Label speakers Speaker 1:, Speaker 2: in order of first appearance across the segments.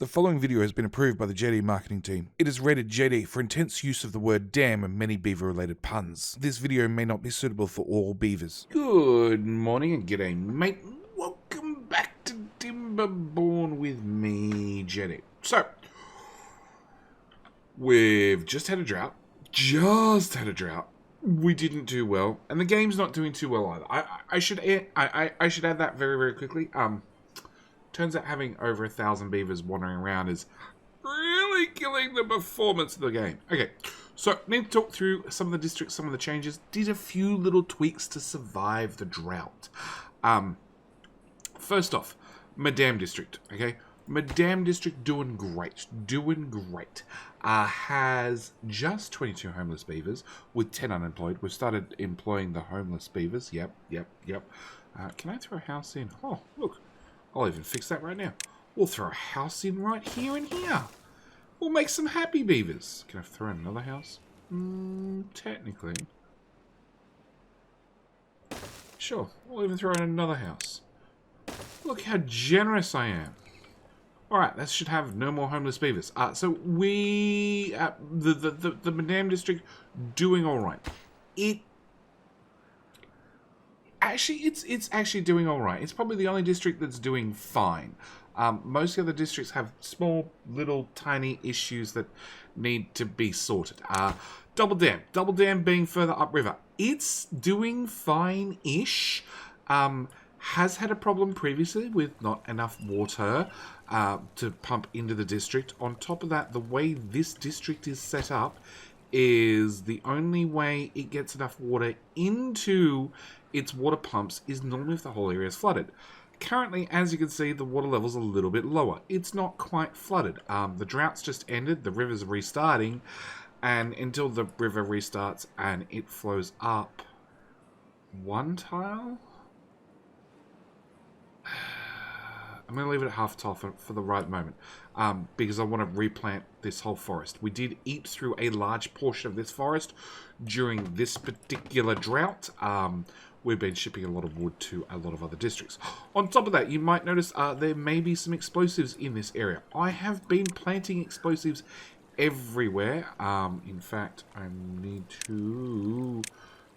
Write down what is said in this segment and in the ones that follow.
Speaker 1: The following video has been approved by the JD marketing team. It is rated JD for intense use of the word damn and many beaver-related puns. This video may not be suitable for all beavers.
Speaker 2: Good morning and g'day, mate. Welcome back to Timberborn with me, JD. So, we've just had a drought. We didn't do well, and the game's not doing too well either. I should add that very, very quickly. Turns out having over 1,000 beavers wandering around is really killing the performance of the game. Okay, so need to talk through some of the districts, some of the changes. Did a few little tweaks to survive the drought. First off, Madame District, okay? Madame District doing great. Has just 22 homeless beavers with 10 unemployed. We've started employing the homeless beavers. Yep. Can I throw a house in? Oh, look. I'll even fix that right now. We'll throw a house in right here and here. We'll make some happy beavers. Can I throw in another house? Technically. Sure, we'll even throw in another house. Look how generous I am. Alright, that should have no more homeless beavers. So we... the Madame District doing alright. It's actually doing alright. It's probably the only district that's doing fine. Most of the other districts have small, little, tiny issues that need to be sorted. Double Dam being further upriver. It's doing fine-ish. Has had a problem previously with not enough water to pump into the district. On top of that, the way this district is set up is the only way it gets enough water into its water pumps is normally if the whole area is flooded. Currently, as you can see, the water level's a little bit lower. It's not quite flooded. The drought's just ended, the river's restarting, and until the river restarts and it flows up one tile, I'm going to leave it at half tile for the right moment, because I want to replant this whole forest. We did eat through a large portion of this forest during this particular drought. We've been shipping a lot of wood to a lot of other districts. On top of that, you might notice there may be some explosives in this area. I have been planting explosives everywhere. In fact, I need to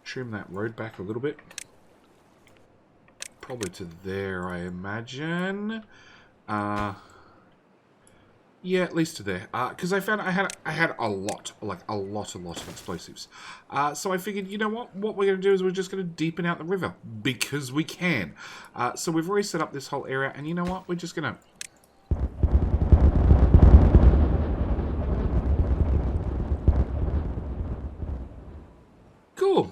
Speaker 2: trim that road back a little bit. Probably to there, I imagine. Yeah, at least to there. Because I found I had a lot of explosives. So I figured, you know what? What we're going to do is we're just going to deepen out the river because we can. So we've already set up this whole area, and you know what? We're just going to. Cool.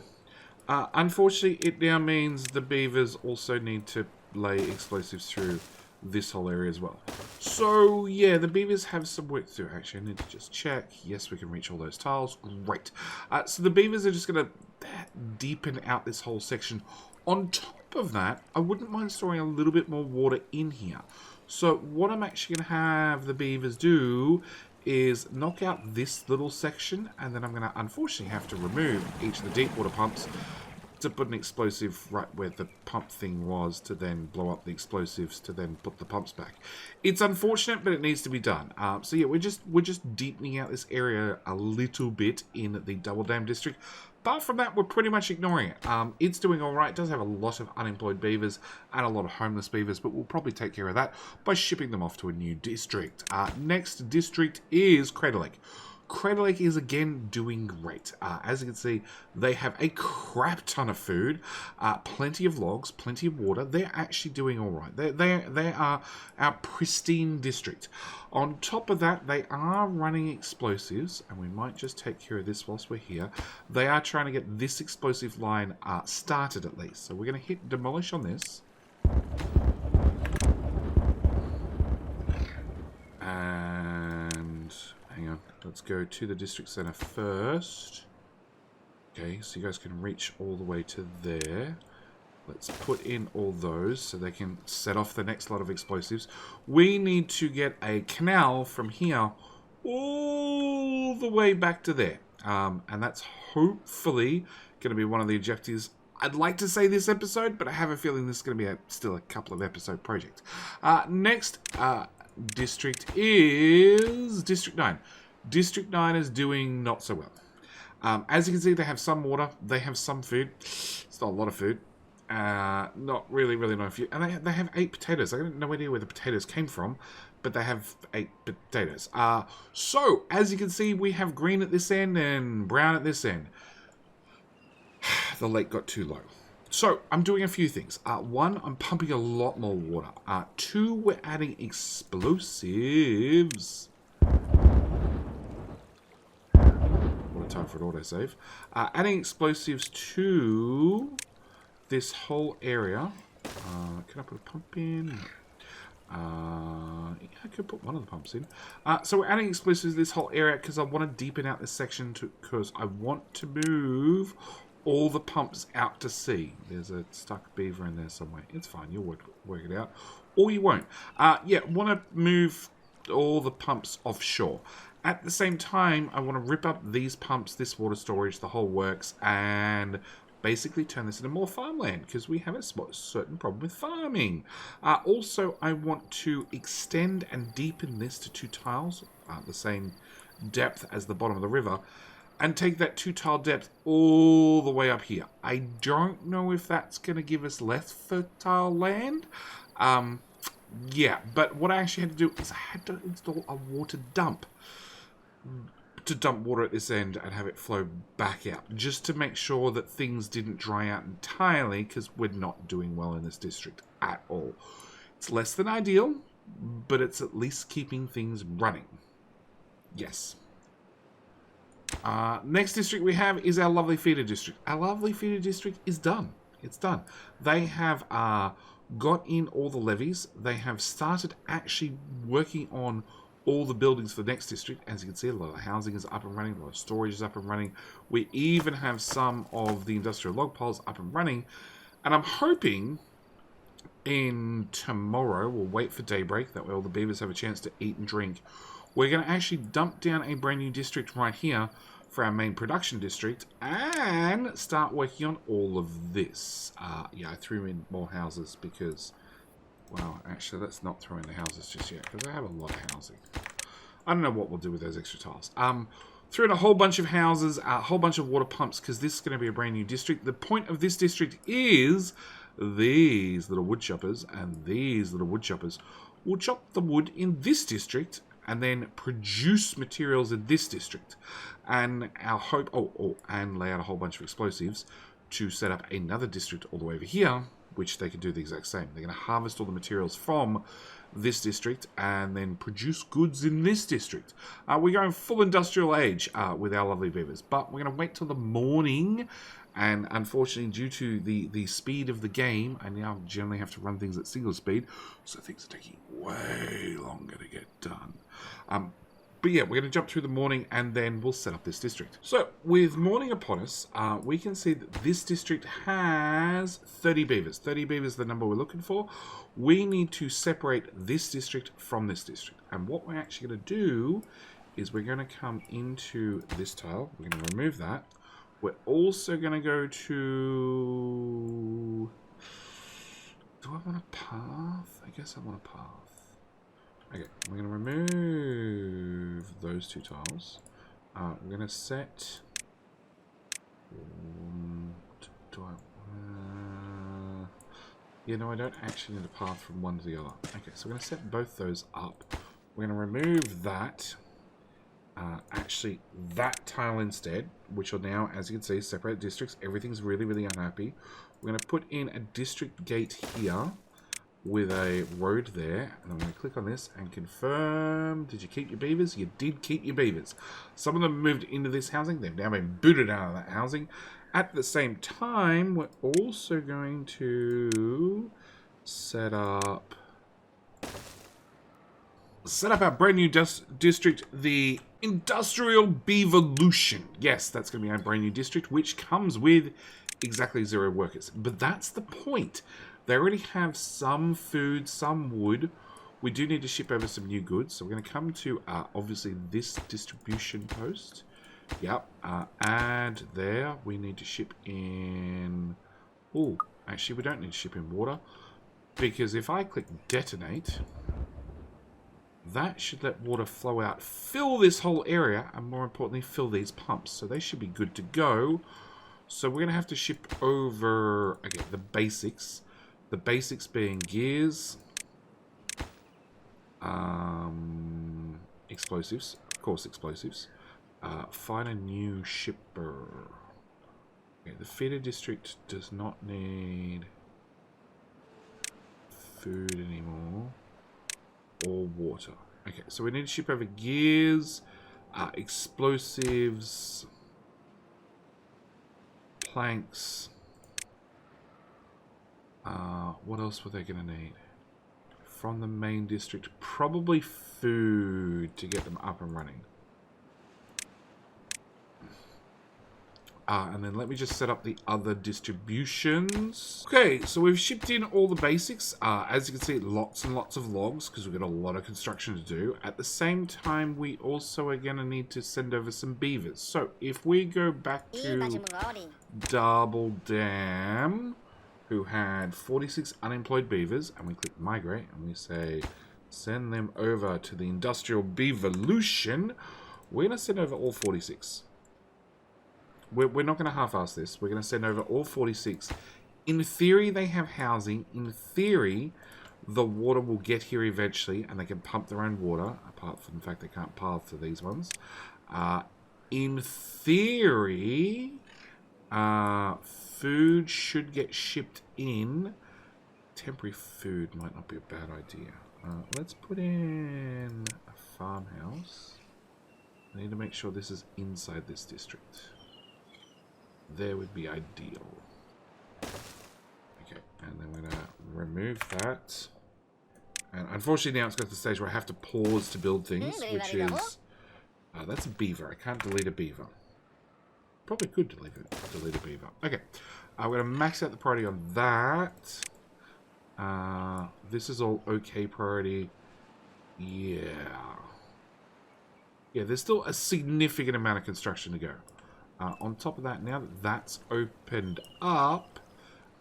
Speaker 2: Unfortunately, it now means the beavers also need to lay explosives through this whole area as well. So, yeah, the beavers have some work to do. Actually, I need to just check. Yes, we can reach all those tiles. Great. So the beavers are just going to deepen out this whole section. On top of that, I wouldn't mind storing a little bit more water in here. So what I'm actually going to have the beavers do is knock out this little section, and then I'm going to unfortunately have to remove each of the deep water pumps to put an explosive right where the pump thing was, to then blow up the explosives, to then put the pumps back. It's unfortunate, but it needs to be done. So yeah, we're just deepening out this area a little bit in the Double Dam district. Apart from that, we're pretty much ignoring it. It's doing all right. It does have a lot of unemployed beavers and a lot of homeless beavers, but we'll probably take care of that by shipping them off to a new district. Next district is Crater Lake. Crater Lake is again doing great. As you can see, they have a crap ton of food, plenty of logs, plenty of water. They're actually doing all right. They are our pristine district. On top of that, they are running explosives, and we might just take care of this whilst we're here. They are trying to get this explosive line started at least. So we're going to hit demolish on this. And hang on. Let's go to the district center first. Okay, so you guys can reach all the way to there. Let's put in all those so they can set off the next lot of explosives. We need to get a canal from here all the way back to there. And that's hopefully going to be one of the objectives. I'd like to say this episode, but I have a feeling this is going to be still a couple of episode project. Next, district is District 9. District 9 is doing not so well. As you can see, they have some water. They have some food. It's not a lot of food. Not really no food. And they have 8 potatoes. I have no idea where the potatoes came from, but they have 8 potatoes. So, as you can see, we have green at this end and brown at this end. The lake got too low. So, I'm doing a few things. 1, I'm pumping a lot more water. 2, we're adding explosives. What a time for an autosave. Adding explosives to this whole area. Can I put a pump in? Yeah, I could put one of the pumps in. So we're adding explosives to this whole area because I want to deepen out this section because I want to move all the pumps out to sea. There's a stuck beaver in there somewhere. It's fine. You'll work it out. Or you won't. Yeah, want to move all the pumps offshore. At the same time, I want to rip up these pumps, this water storage, the whole works, and basically turn this into more farmland because we have a certain problem with farming. Also, I want to extend and deepen this to 2 tiles, the same depth as the bottom of the river, and take that 2 tile depth all the way up here. I don't know if that's going to give us less fertile land. Yeah, but what I actually had to do is I had to install a water dump to dump water at this end and have it flow back out, just to make sure that things didn't dry out entirely, because we're not doing well in this district at all. It's less than ideal, but it's at least keeping things running. Yes. Next district we have is our lovely feeder district. Our lovely feeder district is done. It's done. They have got in all the levies. They have started actually working on all the buildings for the next district. As you can see, a lot of housing is up and running, a lot of storage is up and running. We even have some of the industrial log piles up and running. And I'm hoping in tomorrow, we'll wait for daybreak, that way all the beavers have a chance to eat and drink. We're going to actually dump down a brand new district right here for our main production district and start working on all of this. Yeah, I threw in more houses because, well, actually, let's not throw in the houses just yet because I have a lot of housing. I don't know what we'll do with those extra tiles. Threw in a whole bunch of houses, a whole bunch of water pumps because this is going to be a brand new district. The point of this district is these little wood choppers and these little wood choppers will chop the wood in this district and then produce materials in this district. And our hope, and lay out a whole bunch of explosives to set up another district all the way over here, which they can do the exact same. They're going to harvest all the materials from this district and then produce goods in this district. We're going full industrial age with our lovely beavers, but we're going to wait till the morning. And unfortunately, due to the speed of the game, I now generally have to run things at single speed, so things are taking way longer to get done. But yeah, we're going to jump through the morning and then we'll set up this district. So with morning upon us, we can see that this district has 30 beavers. 30 beavers is the number we're looking for. We need to separate this district from this district. And what we're actually going to do is we're going to come into this tile. We're going to remove that. We're also going to go to... Do I want a path? I guess I want a path. Okay, we're going to remove those 2 tiles. We're going to set... Yeah, no, I don't actually need a path from one to the other. Okay, so we're going to set both those up. We're going to remove that. Actually, that tile instead, which will now, as you can see, separate districts. Everything's really, really unhappy. We're going to put in a district gate here with a road there. And I'm going to click on this and confirm. Did you keep your beavers? You did keep your beavers. Some of them moved into this housing. They've now been booted out of that housing. At the same time, we're also going to set up our brand new district, the Industrial Beavolution. Yes, that's going to be our brand new district, which comes with exactly 0 workers. But that's the point. They already have some food, some wood. We do need to ship over some new goods. So we're going to come to, obviously, this distribution post. Yep. Add there. We need to ship in... Oh, actually, we don't need to ship in water. Because if I click detonate... That should let water flow out, fill this whole area, and more importantly, fill these pumps. So they should be good to go. So we're going to have to ship over, again, the basics. The basics being gears, explosives, of course explosives. Find a new shipper. Okay, the feeder district does not need food anymore or water. Okay, so we need to ship over gears, explosives, planks. What else were they going to need? From the main district, probably food to get them up and running. And then let me just set up the other distributions. Okay, so we've shipped in all the basics. As you can see, lots and lots of logs, because we've got a lot of construction to do. At the same time, we also are going to need to send over some beavers. So if we go back to Double Dam, who had 46 unemployed beavers, and we click migrate, and we say send them over to the industrial Beavolution, we're going to send over all 46. We're not going to half-ass this. We're going to send over all 46. In theory, they have housing. In theory, the water will get here eventually, and they can pump their own water, apart from the fact they can't path to these ones. In theory, food should get shipped in. Temporary food might not be a bad idea. Let's put in a farmhouse. I need to make sure this is inside this district. There would be ideal. Okay, and then we're going to remove that. And unfortunately now it's got to the stage where I have to pause to build things, which is... that's a beaver. I can't delete a beaver. Probably could delete a beaver. Okay, we're going to max out the priority on that. This is all okay priority. Yeah. Yeah, there's still a significant amount of construction to go. On top of that, now that that's opened up,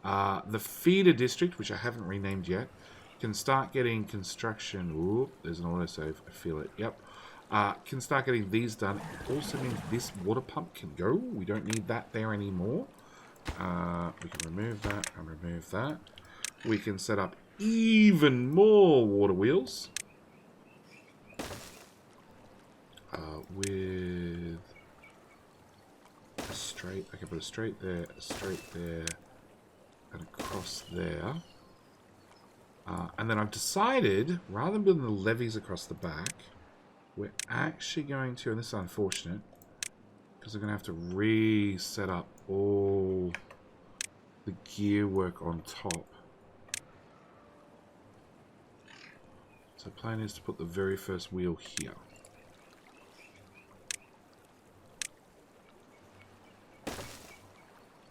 Speaker 2: the feeder district, which I haven't renamed yet, can start getting construction. Ooh, there's an autosave. I feel it. Yep. Can start getting these done. It also means this water pump can go. We don't need that there anymore. We can remove that and remove that. We can set up even more water wheels. With a straight, I can put a straight there, and across there. And then I've decided, rather than building the levees across the back, we're actually going to, and this is unfortunate, because I'm going to have to reset up all the gear work on top. So the plan is to put the very first wheel here.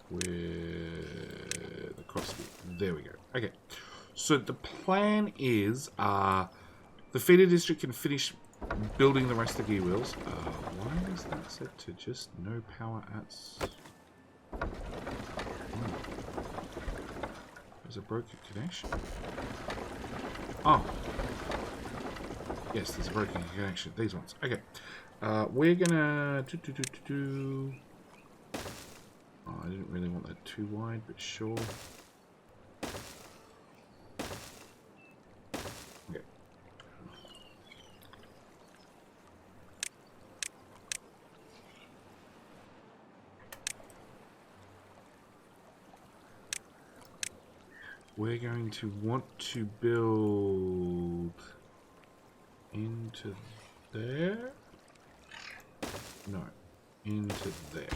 Speaker 2: With the crossfit. There we go. Okay. So the plan is the feeder district can finish building the rest of the gear wheels. Why is that set to just no power at... There's a broken connection. Oh. Yes, there's a broken connection. These ones. Okay. We're gonna... Oh, I didn't really want that too wide, but sure. Okay. We're going to want to build into there. No, into there.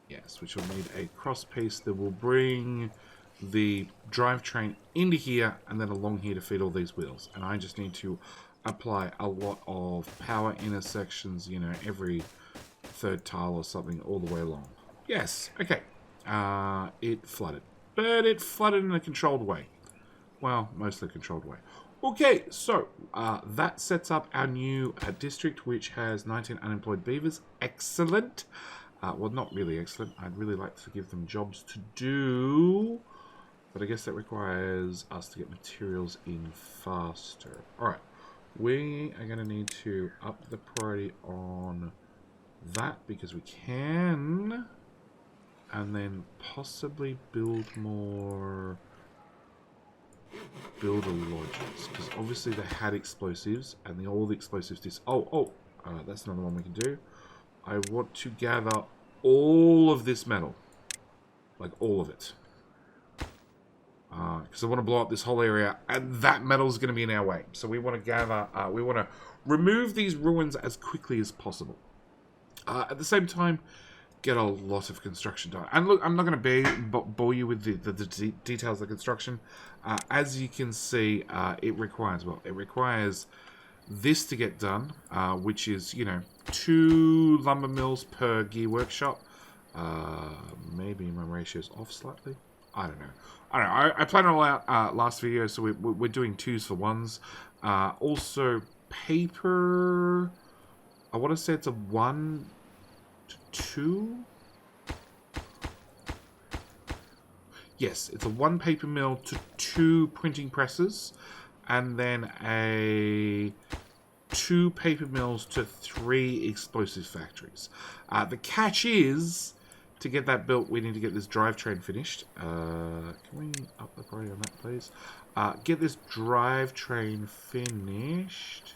Speaker 2: Yes, which will need a cross piece that will bring the drivetrain into here and then along here to feed all these wheels. And I just need to apply a lot of power intersections, you know, every third tile or something all the way along. Yes, okay. It flooded. But it flooded in a controlled way. Well, mostly a controlled way. Okay, so that sets up our new district, which has 19 unemployed beavers. Excellent. Well, not really excellent. I'd really like to give them jobs to do. But I guess that requires us to get materials in faster. Alright, we are going to need to up the priority on that because we can. And then possibly build more builder lodges. Because obviously they had explosives and all the explosives that's another one we can do. I want to gather all of this metal. Like all of it. Because I want to blow up this whole area, and that metal is going to be in our way. So we want to gather, we want to remove these ruins as quickly as possible. At the same time, get a lot of construction done. And look, I'm not going to bore you with the details of the construction. As you can see, it requires this to get done, which is, 2 lumber mills per gear workshop. Maybe my ratio's off slightly. I don't know. I planned it all out last video, so we're doing 2s for 1s. Also, paper. I want to say it's a 1 to 2. Yes, it's a 1 paper mill to 2 printing presses, and then a 2 paper mills to 3 explosives factories. The catch is, to get that built, we need to get this drivetrain finished. Can we up the priority on that, please? Get this drivetrain finished.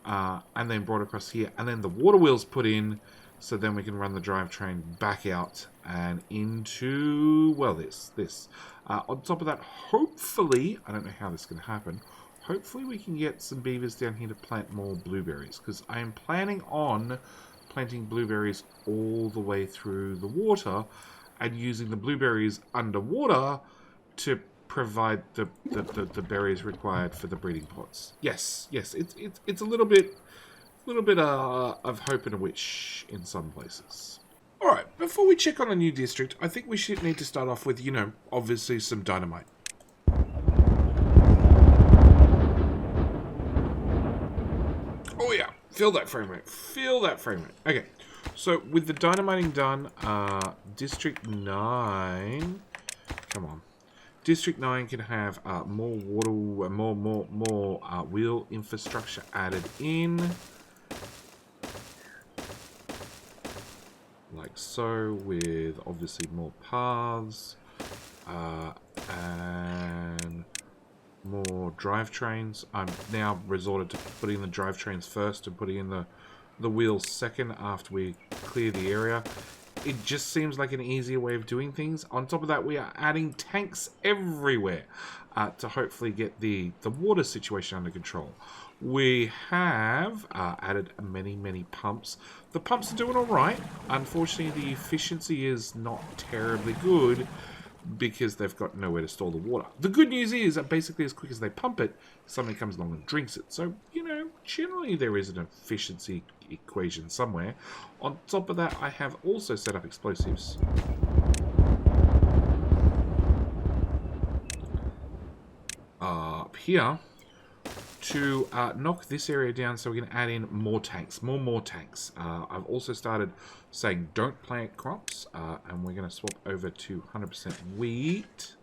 Speaker 2: And then brought across here. And then the water wheels put in. So then we can run the drivetrain back out and into, well, this. On top of that, hopefully, I don't know how this is going to happen. Hopefully we can get some beavers down here to plant more blueberries. Because I am planning on planting blueberries all the way through the water and using the blueberries underwater to provide the berries required for the breeding pods. Yes, it's a little bit of hope and a wish in some places. Alright, before we check on a new district, I think we should need to start off with, obviously some dynamite. Oh yeah. Feel that frame rate. Feel that frame rate. Okay. So, with the dynamiting done, District 9... Come on. District 9 can have more water... more wheel infrastructure added in. Like so, with obviously more paths. And... more drivetrains. I'm now resorted to putting the drivetrains first and putting in the wheels second after we clear the area. It just seems like an easier way of doing things. On top of that, we are adding tanks everywhere to hopefully get the water situation under control. We have added many pumps. The pumps are doing alright. Unfortunately, the efficiency is not terribly good, because they've got nowhere to store the water. The good news is that basically as quick as they pump it, somebody comes along and drinks it. So, generally there is an efficiency equation somewhere. On top of that, I have also set up explosives. Up here to knock this area down so we can add in more tanks, more tanks. I've also started saying don't plant crops, and we're going to swap over to 100% wheat.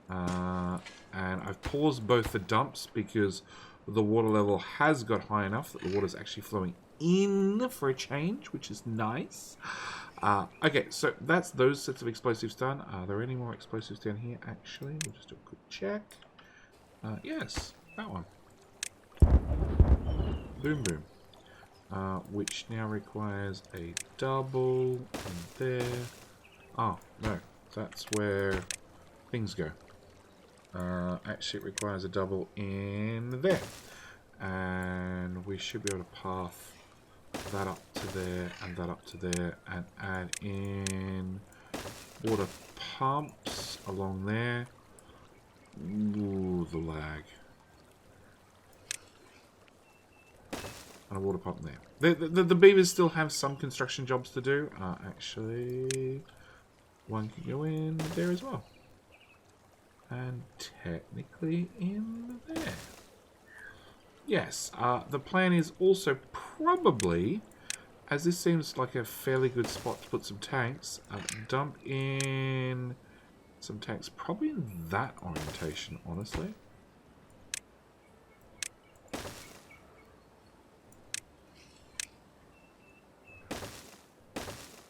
Speaker 2: And I've paused both the dumps because the water level has got high enough that the water's actually flowing in for a change, which is nice. Okay, so that's those sets of explosives done. Are there any more explosives down here, actually? We'll just do a quick check. Yes, that one. Boom, boom. Which now requires a double in there. Oh, no. That's where things go. Actually, it requires a double in there. And we should be able to path that up to there and that up to there and add in water pumps along there. Ooh, the lag. And a water pump there. The beavers still have some construction jobs to do. Actually, one can go in there as well. And technically in there. Yes, the plan is also probably, as this seems like a fairly good spot to put some tanks, dump in some tanks. Probably in that orientation, honestly.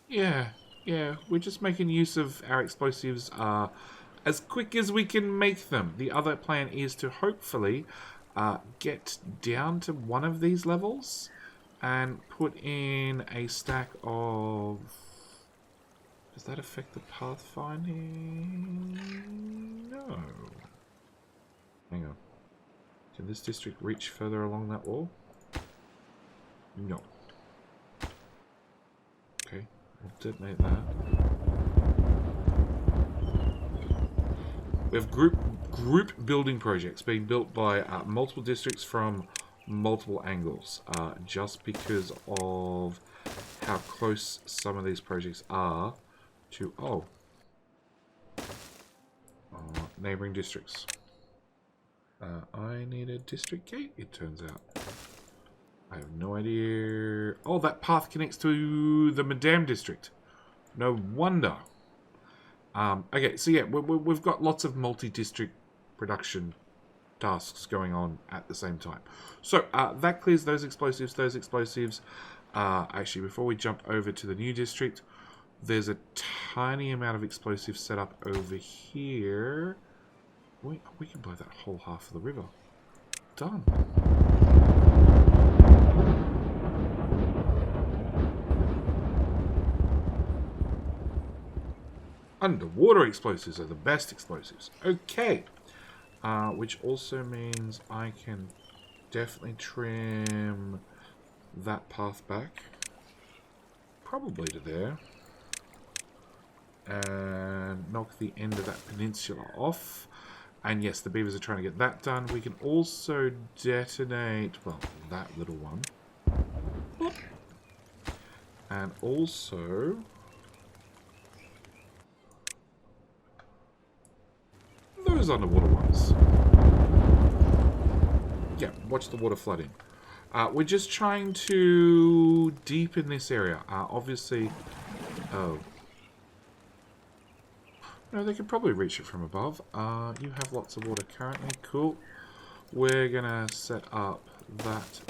Speaker 2: Yeah, we're just making use of our explosives as quick as we can make them. The other plan is to hopefully get down to one of these levels and put in a stack of... Does that affect the pathfinding? No. Hang on. Can this district reach further along that wall? No. Okay, we'll detonate that. We have group building projects being built by multiple districts from multiple angles, just because of how close some of these projects are to neighboring districts. I need a district gate, it turns out. I have no idea. Oh, that path connects to the Madame district. No wonder. Okay, so yeah, we've got lots of multi-district production tasks going on at the same time. So that clears those explosives. Actually, before we jump over to the new district, there's a tiny amount of explosives set up over here. We can blow that whole half of the river. Done. Underwater explosives are the best explosives. Okay. Which also means I can definitely trim that path back. Probably to there. And knock the end of that peninsula off. And yes, the beavers are trying to get that done. We can also detonate, well, that little one. And also... those underwater ones. Yeah, watch the water flooding. We're just trying to deepen this area. Obviously... Oh. No, they could probably reach it from above. You have lots of water currently. Cool. We're going to set up that,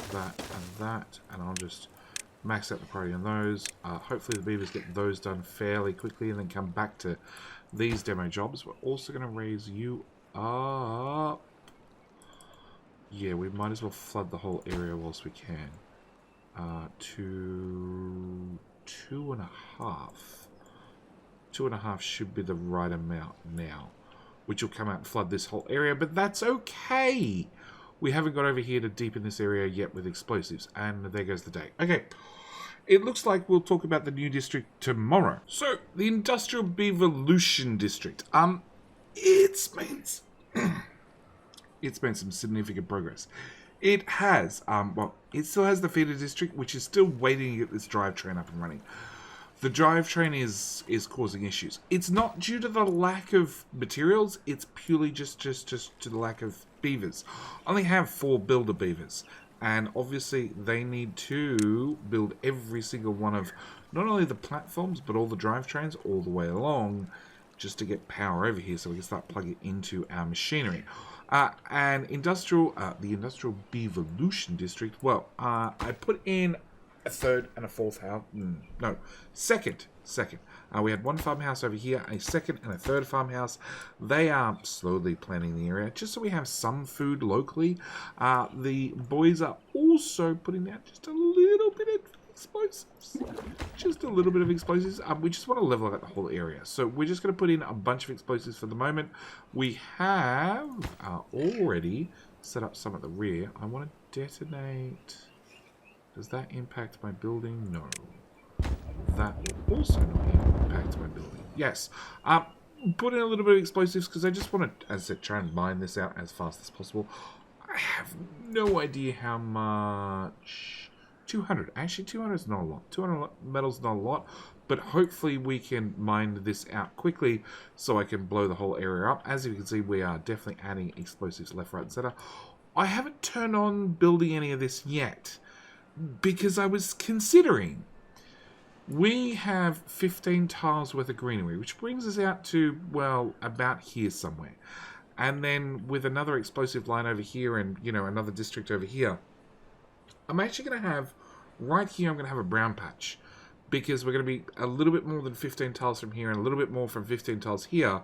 Speaker 2: and I'll just max out the priority on those. Hopefully the beavers get those done fairly quickly and then come back to these demo jobs. We're also going to raise you up. Yeah, we might as well flood the whole area whilst we can. To 2.5. 2.5 should be the right amount now, which will come out and flood this whole area, but that's okay. We haven't got over here to deepen this area yet with explosives, and there goes the day. Okay, it looks like we'll talk about the new district tomorrow. So, the industrial Beavolution district. It's made some significant progress. It has, well, it still has the feeder district, which is still waiting to get this drivetrain up and running. The drivetrain is causing issues. It's not due to the lack of materials. It's purely just to the lack of beavers. I only have 4 builder beavers. And obviously they need to build every single one of not only the platforms, but all the drivetrains all the way along just to get power over here so we can start plugging into our machinery. And the industrial Beavolution district, well, I put in a third and a fourth house. No, second. We had one farmhouse over here, a second and a third farmhouse. They are slowly planning the area just so we have some food locally. The boys are also putting out just a little bit of explosives. Just a little bit of explosives. We just want to level out the whole area. So we're just going to put in a bunch of explosives for the moment. We have already set up some at the rear. I want to detonate... Does that impact my building? No. That will also not impact my building. Yes. Put in a little bit of explosives because I just want to, as I said, try and mine this out as fast as possible. I have no idea how much... 200. Actually, 200 is not a lot. 200 metal is not a lot. But hopefully we can mine this out quickly so I can blow the whole area up. As you can see, we are definitely adding explosives left, right, and center. I haven't turned on building any of this yet, because I was considering We have 15 tiles worth of greenery, which brings us out to, well, about here somewhere. And then with another explosive line over here and, you know, another district over here, I'm actually going to have, right here, I'm going to have a brown patch. Because we're going to be a little bit more than 15 tiles from here and a little bit more from 15 tiles here,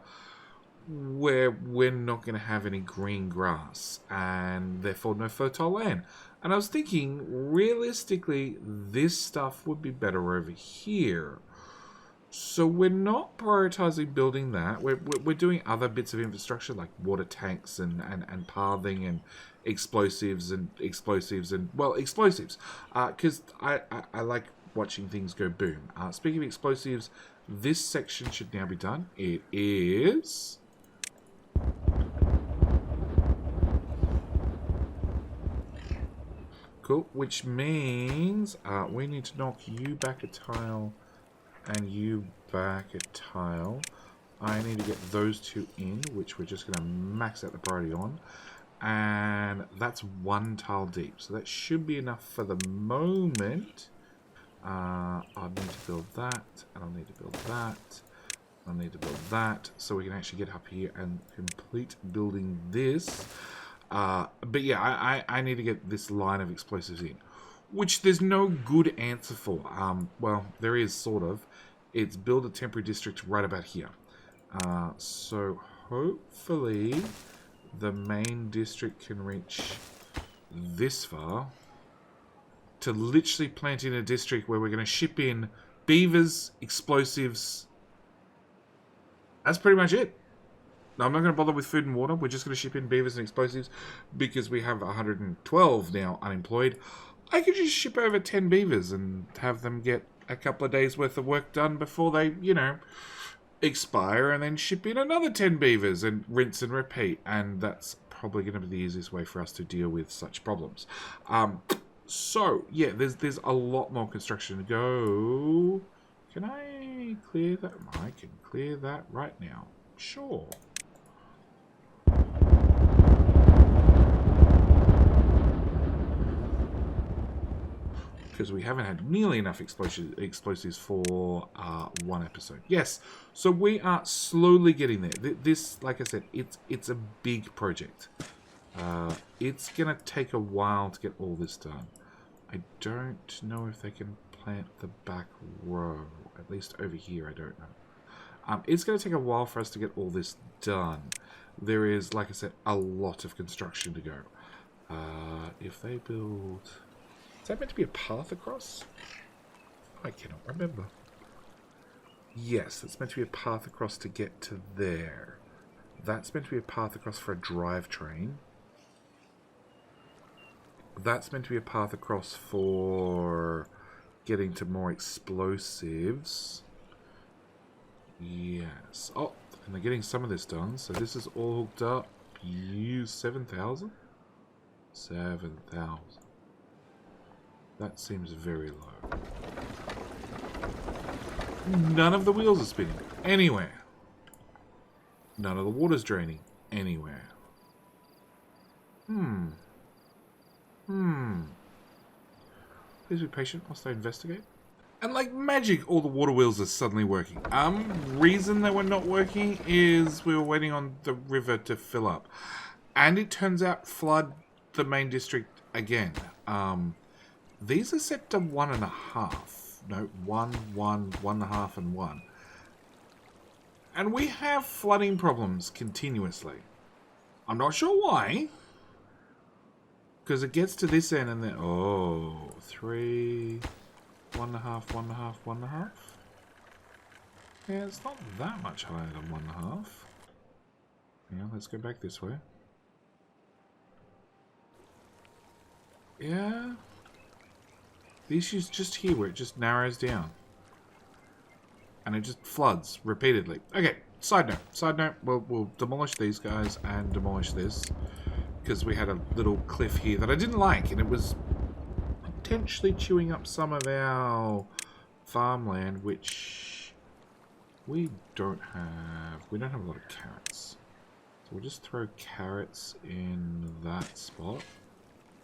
Speaker 2: where we're not going to have any green grass and therefore no fertile land. And I was thinking, realistically, this stuff would be better over here. So we're not prioritizing building that. We're doing other bits of infrastructure like water tanks and pathing and explosives. Well, explosives. Because I like watching things go boom. Speaking of explosives, this section should now be done. It is... Cool, which means we need to knock you back a tile and you back a tile. I need to get those two in, which we're just going to max out the priority on. And that's one tile deep, so that should be enough for the moment. I'll need to build that, and I'll need to build that. I'll need to build that, so we can actually get up here and complete building this. But yeah, I need to get this line of explosives in, which there's no good answer for. Well, there is sort of. It's build a temporary district right about here. So hopefully the main district can reach this far to literally plant in a district where we're going to ship in beavers, explosives. That's pretty much it. No, I'm not going to bother with food and water. We're just going to ship in beavers and explosives because we have 112 now unemployed. I could just ship over 10 beavers and have them get a couple of days worth of work done before they, you know, expire, and then ship in another 10 beavers and rinse and repeat. And that's probably going to be the easiest way for us to deal with such problems. So, yeah, there's a lot more construction to go. Can I clear that? I can clear that right now. Sure. Because we haven't had nearly enough explosives for one episode. Yes, so we are slowly getting there. This, like I said, it's a big project. It's going to take a while to get all this done. I don't know if they can plant the back row. At least over here, I don't know. It's going to take a while for us to get all this done. There is, like I said, a lot of construction to go. If they build... Is that meant to be a path across? I cannot remember. Yes, it's meant to be a path across to get to there. That's meant to be a path across for a drivetrain. That's meant to be a path across for getting to more explosives. Yes. Oh, and they're getting some of this done. So this is all hooked up. Use 7,000? 7,000. That seems very low. None of the wheels are spinning anywhere. None of the water's draining anywhere. Please be patient whilst I investigate. And like magic, all the water wheels are suddenly working. Reason they were not working is we were waiting on the river to fill up. And it turns out flood the main district again. These are set to 1.5. No, 1, 1, 1.5, and 1. And we have flooding problems continuously. I'm not sure why. Because it gets to this end and then... Oh, 3... 1.5, 1.5, 1.5. Yeah, it's not that much higher than 1.5. Yeah, let's go back this way. Yeah. The issue's just here where it just narrows down. And it just floods repeatedly. Okay, side note. Side note, we'll demolish these guys and demolish this. Because we had a little cliff here that I didn't like. And it was potentially chewing up some of our farmland, which we don't have. We don't have a lot of carrots. So we'll just throw carrots in that spot.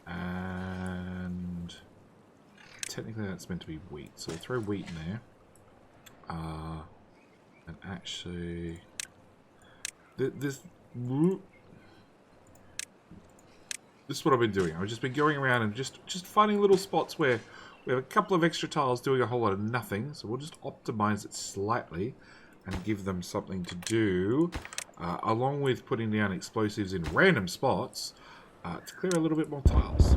Speaker 2: And technically that's meant to be wheat. So we'll throw wheat in there. And actually... This is what I've been doing. I've just been going around and just finding little spots where we have a couple of extra tiles doing a whole lot of nothing. So we'll just optimize it slightly and give them something to do. Along with putting down explosives in random spots to clear a little bit more tiles.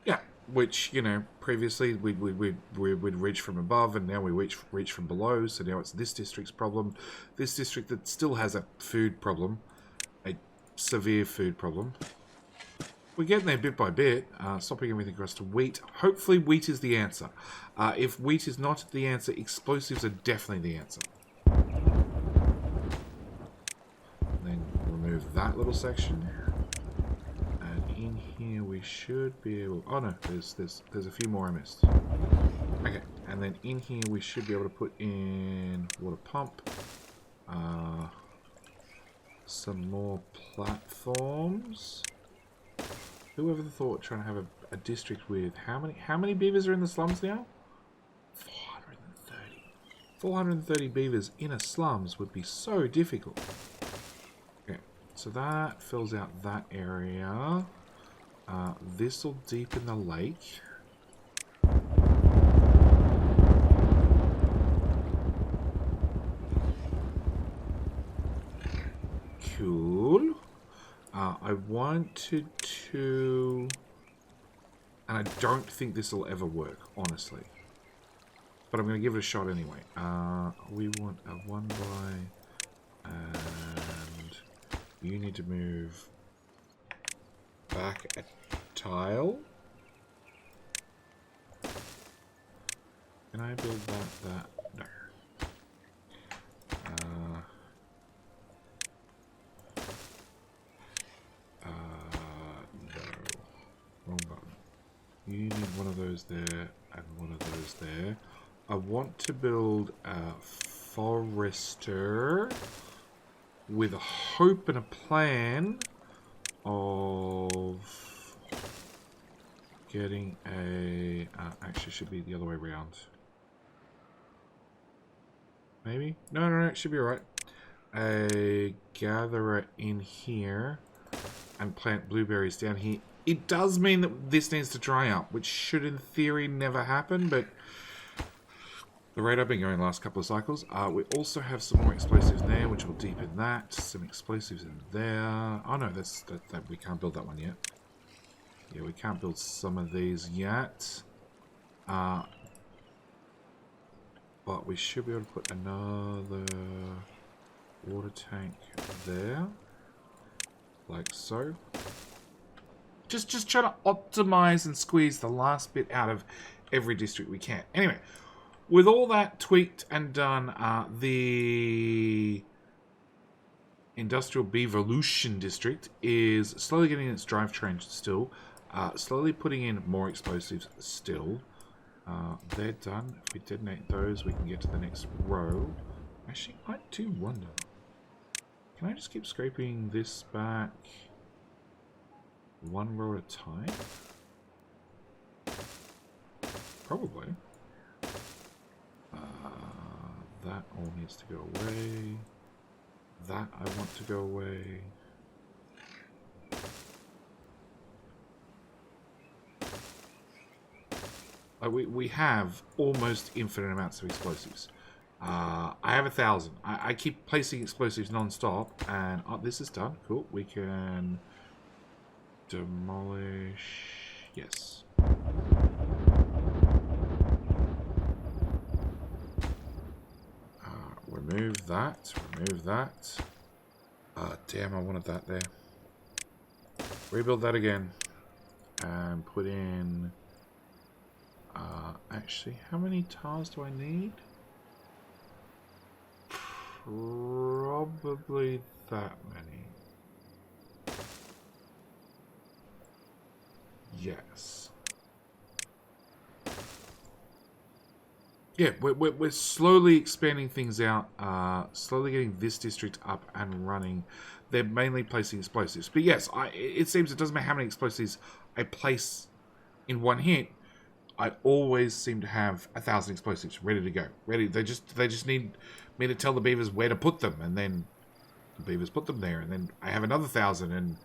Speaker 2: Yeah, which, you know, previously we'd reach from above and now we reach from below. So now it's this district's problem. This district that still has a food problem. A severe food problem. We're getting there bit by bit, stopping everything across to wheat. Hopefully wheat is the answer. If wheat is not the answer, explosives are definitely the answer. And then remove that little section. And in here we should be able... Oh no, there's a few more I missed. Okay, and then in here we should be able to put in water pump. Some more platforms. Whoever thought trying to have a district with how many beavers are in the slums now? 430. 430 beavers in a slums would be so difficult. Okay, so that fills out that area. This will deepen the lake. Cool. I wanted to... And I don't think this will ever work, honestly. But I'm going to give it a shot anyway. We want a 1 by... And you need to move back a tile. Can I build that? No. You need one of those there and one of those there. I want to build a forester with a hope and a plan of getting a... actually, it should be the other way around. Maybe? No, it should be alright. A gatherer in here and plant blueberries down here. It does mean that this needs to dry up, which should in theory never happen, but the rate I've been going the last couple of cycles. We also have some more explosives there, which will deepen that. Some explosives in there. Oh no, that we can't build that one yet. Yeah, we can't build some of these yet. But we should be able to put another water tank there. Like so. Just try to optimize and squeeze the last bit out of every district we can. Anyway, with all that tweaked and done, the industrial Beavolution district is slowly getting its drivetrain still, slowly putting in more explosives still. They're done. If we detonate those, we can get to the next row. Actually, I do wonder. Can I just keep scraping this back? One row at a time? Probably. That all needs to go away. That I want to go away. We have almost infinite amounts of explosives. I have 1,000. I keep placing explosives non-stop, and this is done. Cool. We can... demolish... Yes. Remove that. Remove that. Damn, I wanted that there. Rebuild that again. And put in... actually, how many tiles do I need? Probably that many. Yes. yeah, we're slowly expanding things out, slowly getting this district up and running. They're mainly placing explosives. But yes, it seems it doesn't matter how many explosives I place in one hit, I always seem to have 1,000 explosives ready to go. Ready. They just need me to tell the beavers where to put them, and then the beavers put them there, and then I have another 1,000 and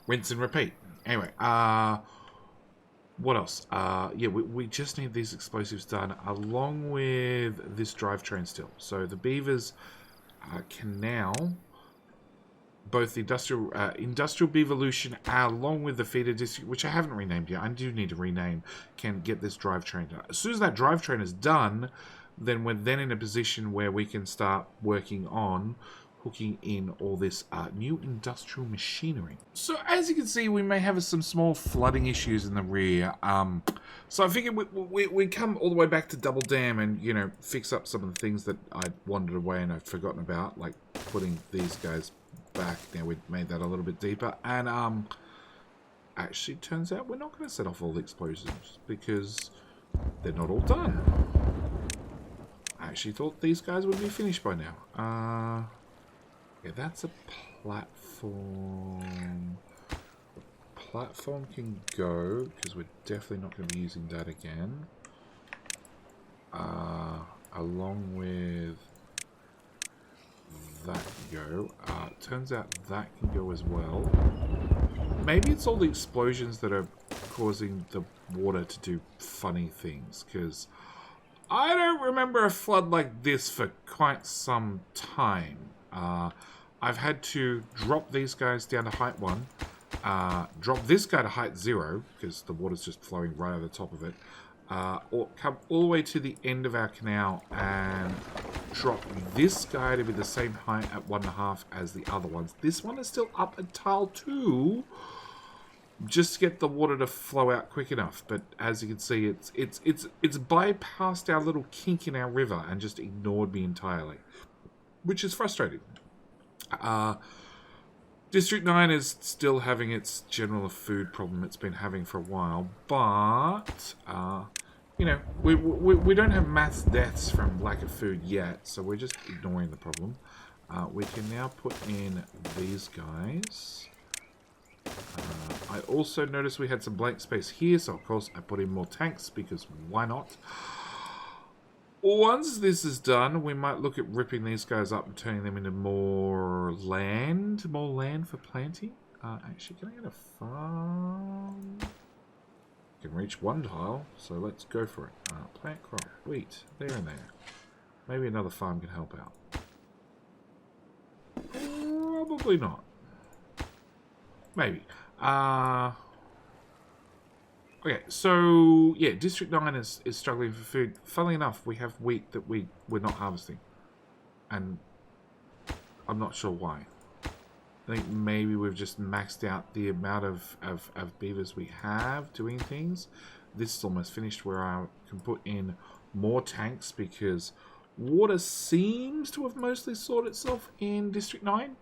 Speaker 2: rinse and repeat. Anyway, what else? Yeah, we just need these explosives done along with this drivetrain still. So the beavers can now, both the industrial Beavolution along with the feeder district, which I haven't renamed yet. I do need to rename, can get this drivetrain done. As soon as that drivetrain is done, then we're then in a position where we can start working on hooking in all this new industrial machinery. So as you can see, we may have some small flooding issues in the rear. So I figured we come all the way back to Double Dam and, you know, fix up some of the things that I wandered away and I'd forgotten about, like putting these guys back. Now we made that a little bit deeper, and actually turns out we're not going to set off all the explosives because they're not all done. I actually thought these guys would be finished by now. Yeah, that's a platform. The platform can go because we're definitely not going to be using that again. Along with that go. Turns out that can go as well. Maybe it's all the explosions that are causing the water to do funny things, because I don't remember a flood like this for quite some time. I've had to drop these guys down to height 1, drop this guy to height 0, because the water's just flowing right over the top of it, or come all the way to the end of our canal and drop this guy to be the same height at 1.5 as the other ones. This one is still up at tile 2, just to get the water to flow out quick enough. But as you can see, it's bypassed our little kink in our river and just ignored me entirely, which is frustrating. District 9 is still having its general food problem it's been having for a while, but you know, we don't have mass deaths from lack of food yet, so we're just ignoring the problem. We can now put in these guys. I also noticed we had some blank space here, so of course I put in more tanks, because why not? Once this is done, we might look at ripping these guys up and turning them into more land for planting. Actually, can I get a farm? Can reach 1 tile, so let's go for it. Plant crop, wheat, there and there. Maybe another farm can help out. Probably not. Maybe. Okay, so yeah, District 9 is struggling for food. Funnily enough, we have wheat that we're not harvesting, and I'm not sure why. I think maybe we've just maxed out the amount of beavers we have doing things. This is almost finished, where I can put in more tanks because water seems to have mostly sorted itself in District 9.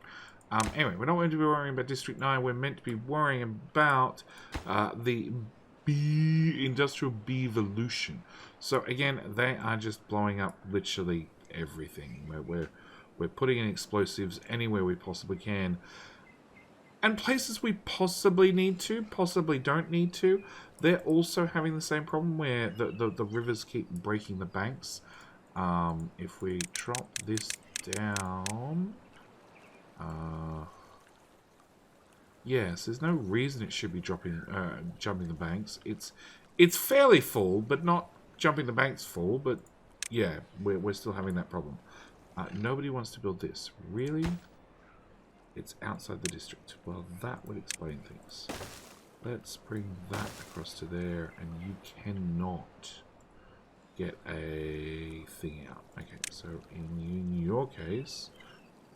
Speaker 2: Anyway, we're not going to be worrying about District 9. We're meant to be worrying about the industrial Beavolution. So again, they are just blowing up literally everything. We're putting in explosives anywhere we possibly can, and places we possibly need to, possibly don't need to. They're also having the same problem where the rivers keep breaking the banks. If we drop this down, yes, there's no reason it should be jumping the banks. It's fairly full, but not jumping the banks full. But yeah, we're still having that problem. Nobody wants to build this. Really? It's outside the district. Well, that would explain things. Let's bring that across to there, and you cannot get a thing out. Okay, so in your case,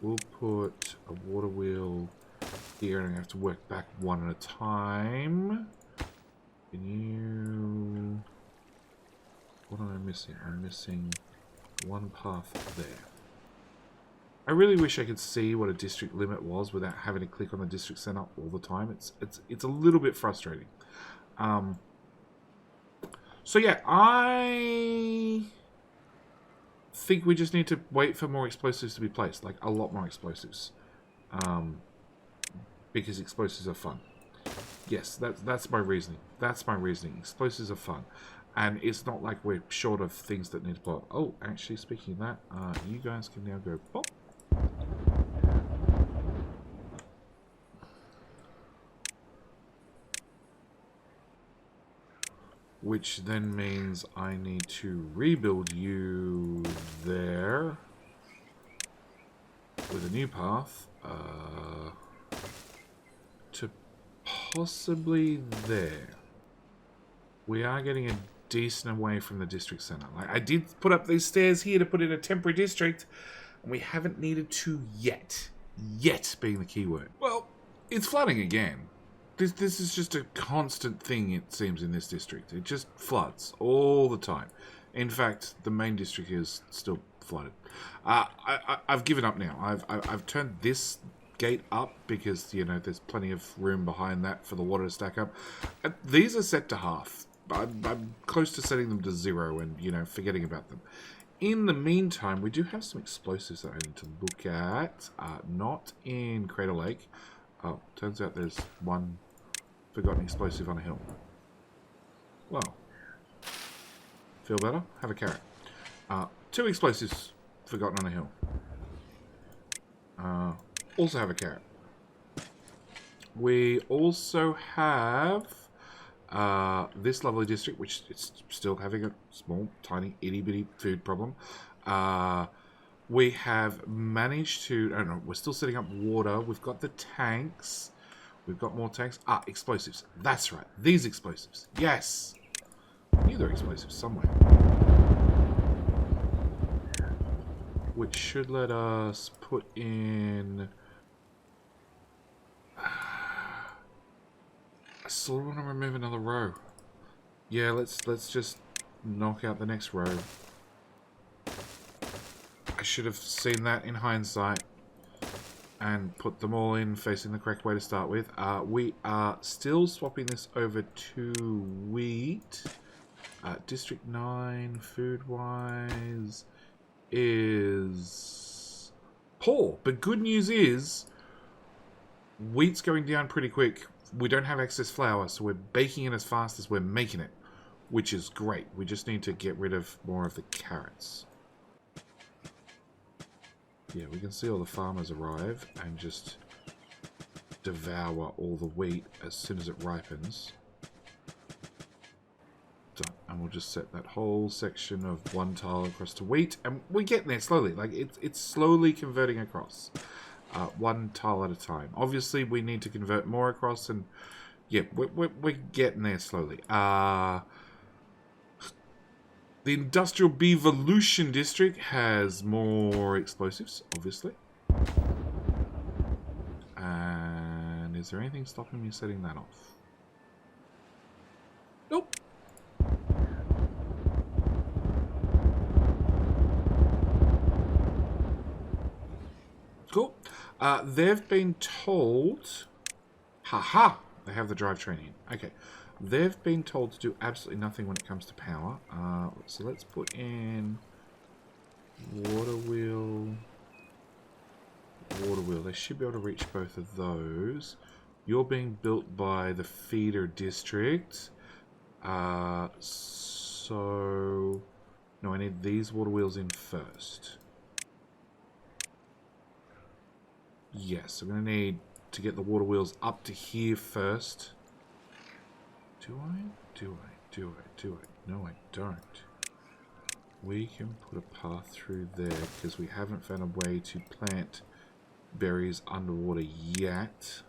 Speaker 2: we'll put a water wheel here, and I have to work back one at a time. Can you... What am I missing? I'm missing one path there. I really wish I could see what a district limit was without having to click on the district center all the time. It's a little bit frustrating. So yeah, think we just need to wait for more explosives to be placed, like a lot more explosives, because explosives are fun. Yes, that's my reasoning. That's my reasoning. Explosives are fun, and it's not like we're short of things that need to blow up. Oh, actually, speaking of that, you guys can now go pop. Which then means I need to rebuild you there with a new path to possibly there. We are getting a decent away from the district center. Like, I did put up these stairs here to put in a temporary district, and we haven't needed to yet. Yet being the key word. Well, it's flooding again. This is just a constant thing, it seems, in this district. It just floods all the time. In fact, the main district is still flooded. I've given up now. I've turned this gate up because, you know, there's plenty of room behind that for the water to stack up. These are set to half. I'm close to setting them to 0 and, you know, forgetting about them. In the meantime, we do have some explosives that I need to look at. Not in Crater Lake. Oh, turns out there's one forgotten explosive on a hill. Well, feel better? Have a carrot. 2 explosives forgotten on a hill. Also have a carrot. We also have this lovely district, which is still having a small, tiny, itty-bitty food problem. We have managed to... I don't know, we're still setting up water. We've got the tanks. We've got more tanks. Explosives. That's right. These explosives. Yes! I knew there were explosives somewhere. Which should let us put in... I sort of want to remove another row. Yeah, let's just knock out the next row. I should have seen that in hindsight and put them all in facing the correct way to start with. We are still swapping this over to wheat. District 9, food-wise, is poor. But good news is, wheat's going down pretty quick. We don't have excess flour, so we're baking it as fast as we're making it, which is great. We just need to get rid of more of the carrots. Yeah, we can see all the farmers arrive and just devour all the wheat as soon as it ripens. Done. And we'll just set that whole section of 1 tile across to wheat, and we're getting there slowly. Like, it's slowly converting across. 1 tile at a time. Obviously, we need to convert more across, and yeah, we're getting there slowly. The industrial Beavolution district has more explosives, obviously. And is there anything stopping me setting that off? Nope. Cool. They've been told... Haha! They have the drivetrain in. Okay. They've been told to do absolutely nothing when it comes to power. So let's put in... Water wheel. Water wheel. They should be able to reach both of those. You're being built by the feeder district. So... No, I need these water wheels in first. Yes, I'm going to need to get the water wheels up to here first. Do I? No, I don't. We can put a path through there because we haven't found a way to plant berries underwater yet.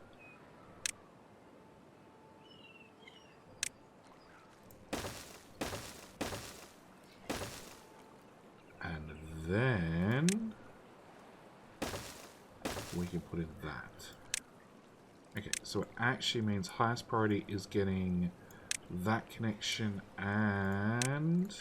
Speaker 2: And then we can put in that. Okay, so it actually means highest priority is getting that connection and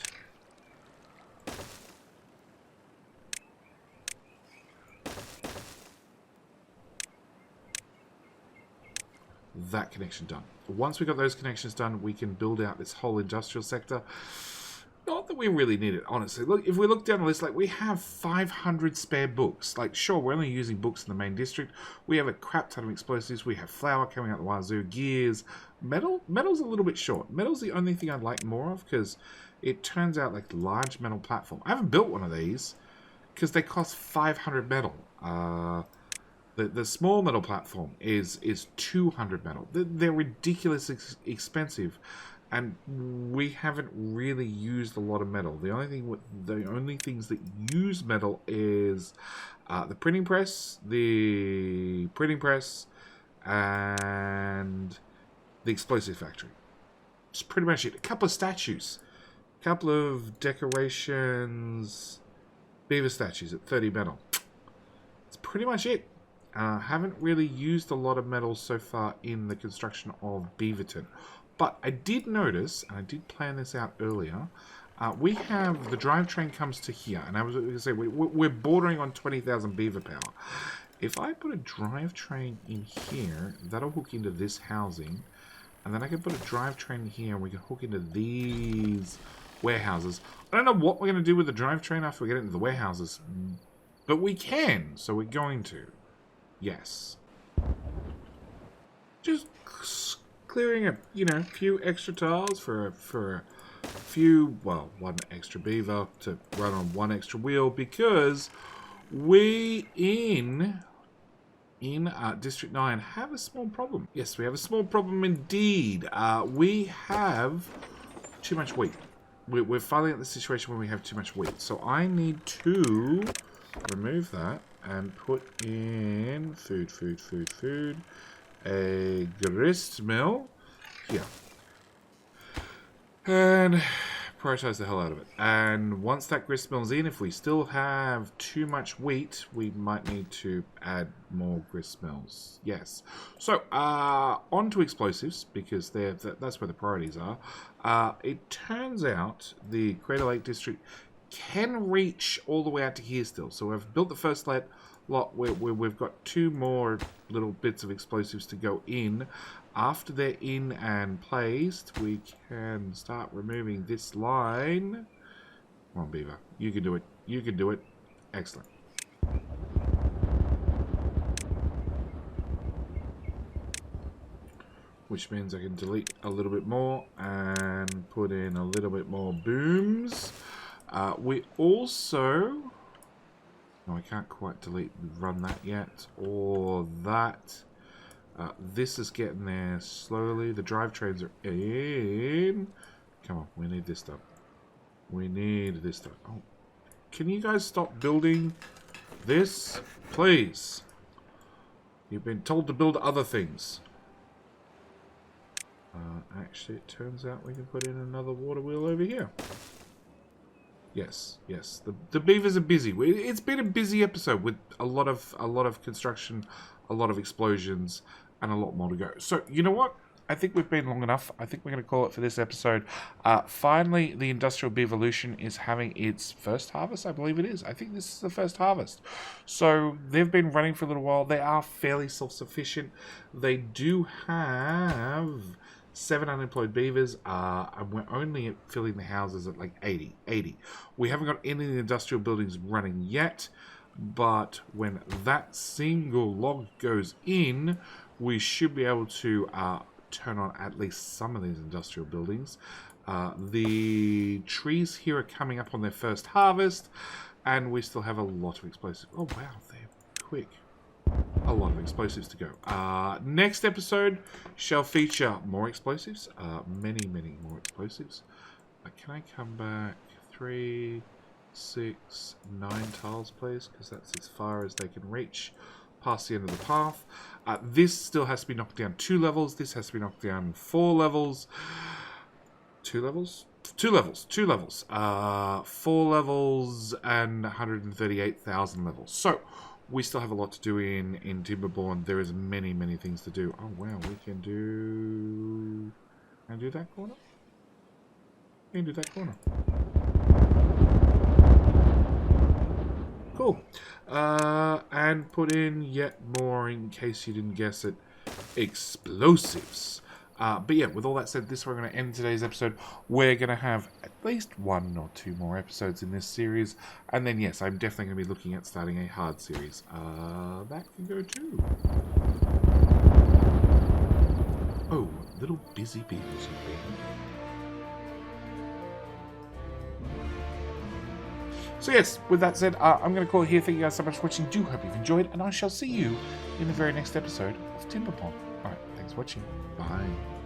Speaker 2: that connection done. Once we got those connections done, we can build out this whole industrial sector. Not that we really need it, honestly. Look, if we look down the list, like, we have 500 spare books. Like, sure, we're only using books in the main district. We have a crap ton of explosives. We have flour coming out the wazoo, gears. Metal's a little bit short. Metal's the only thing I'd like more of, because it turns out, like, large metal platform. I haven't built one of these, because they cost 500 metal. The small metal platform is 200 metal. They're ridiculously expensive. And we haven't really used a lot of metal. The only things that use metal is the printing press, and the explosive factory. It's pretty much it. A couple of statues, a couple of decorations, beaver statues at 30 metal. It's pretty much it. Haven't really used a lot of metal so far in the construction of Beaverton. But I did notice, and I did plan this out earlier, we have the drivetrain comes to here, and I was going to say we're bordering on 20,000 beaver power. If I put a drivetrain in here, that'll hook into this housing, and then I can put a drivetrain here, and we can hook into these warehouses. I don't know what we're going to do with the drivetrain after we get into the warehouses, but we can, so we're going to. Yes. Just clearing a few extra tiles for a few, well, one extra beaver to run on one extra wheel, because we in District 9 have a small problem. Yes, we have a small problem indeed. We have too much wheat. We're finally at the situation where we have too much wheat. So I need to remove that and put in food. A grist mill here, and prioritize the hell out of it. And once that grist mill's in, if we still have too much wheat, we might need to add more grist mills. Yes. So on to explosives, because that's where the priorities are. It turns out the Crater Lake district can reach all the way out to here still. So we've built the first lot. We've got two more little bits of explosives to go in. After they're in and placed, we can start removing this line. Come on, Beaver. You can do it. You can do it. Excellent. Which means I can delete a little bit more and put in a little bit more booms. We also... No, I can't quite run that yet, or that. This is getting there slowly. The drivetrains are in. Come on, we need this done. We need this done. Oh, can you guys stop building this, please? You've been told to build other things. Actually, it turns out we can put in another water wheel over here. Yes. The beavers are busy. It's been a busy episode with a lot of construction, a lot of explosions, and a lot more to go. So, you know what? I think we've been long enough. I think we're going to call it for this episode. Finally, the industrial Beavolution is having its first harvest, I believe it is. I think this is the first harvest. So, they've been running for a little while. They are fairly self-sufficient. They do have 7 unemployed beavers, and we're only filling the houses at like 80. We haven't got any of the industrial buildings running yet, but when that single log goes in, we should be able to turn on at least some of these industrial buildings. The trees here are coming up on their first harvest, and we still have a lot of explosives. Oh wow, they're quick. A lot of explosives to go. Next episode shall feature more explosives. Many more explosives. Can I come back 3, 6, 9 tiles, please? Because that's as far as they can reach past the end of the path. This still has to be knocked down 2 levels. This has to be knocked down 4 levels. 2 levels? 2 levels. 2 levels. 4 levels and 138,000 levels. So, we still have a lot to do in Timberborn. There is many things to do. Oh, wow. We can do... Can I do that corner? Can do that corner. Cool. And put in yet more, in case you didn't guess it, explosives. But yeah, with all that said, this is where we're going to end today's episode. We're going to have at least 1 or 2 more episodes in this series. And then, yes, I'm definitely going to be looking at starting a hard series. That can go too. Oh, little busy beavers you've been. So yes, with that said, I'm going to call it here. Thank you guys so much for watching. Do hope you've enjoyed, and I shall see you in the very next episode of Timberborn. Alright, thanks for watching. Bye.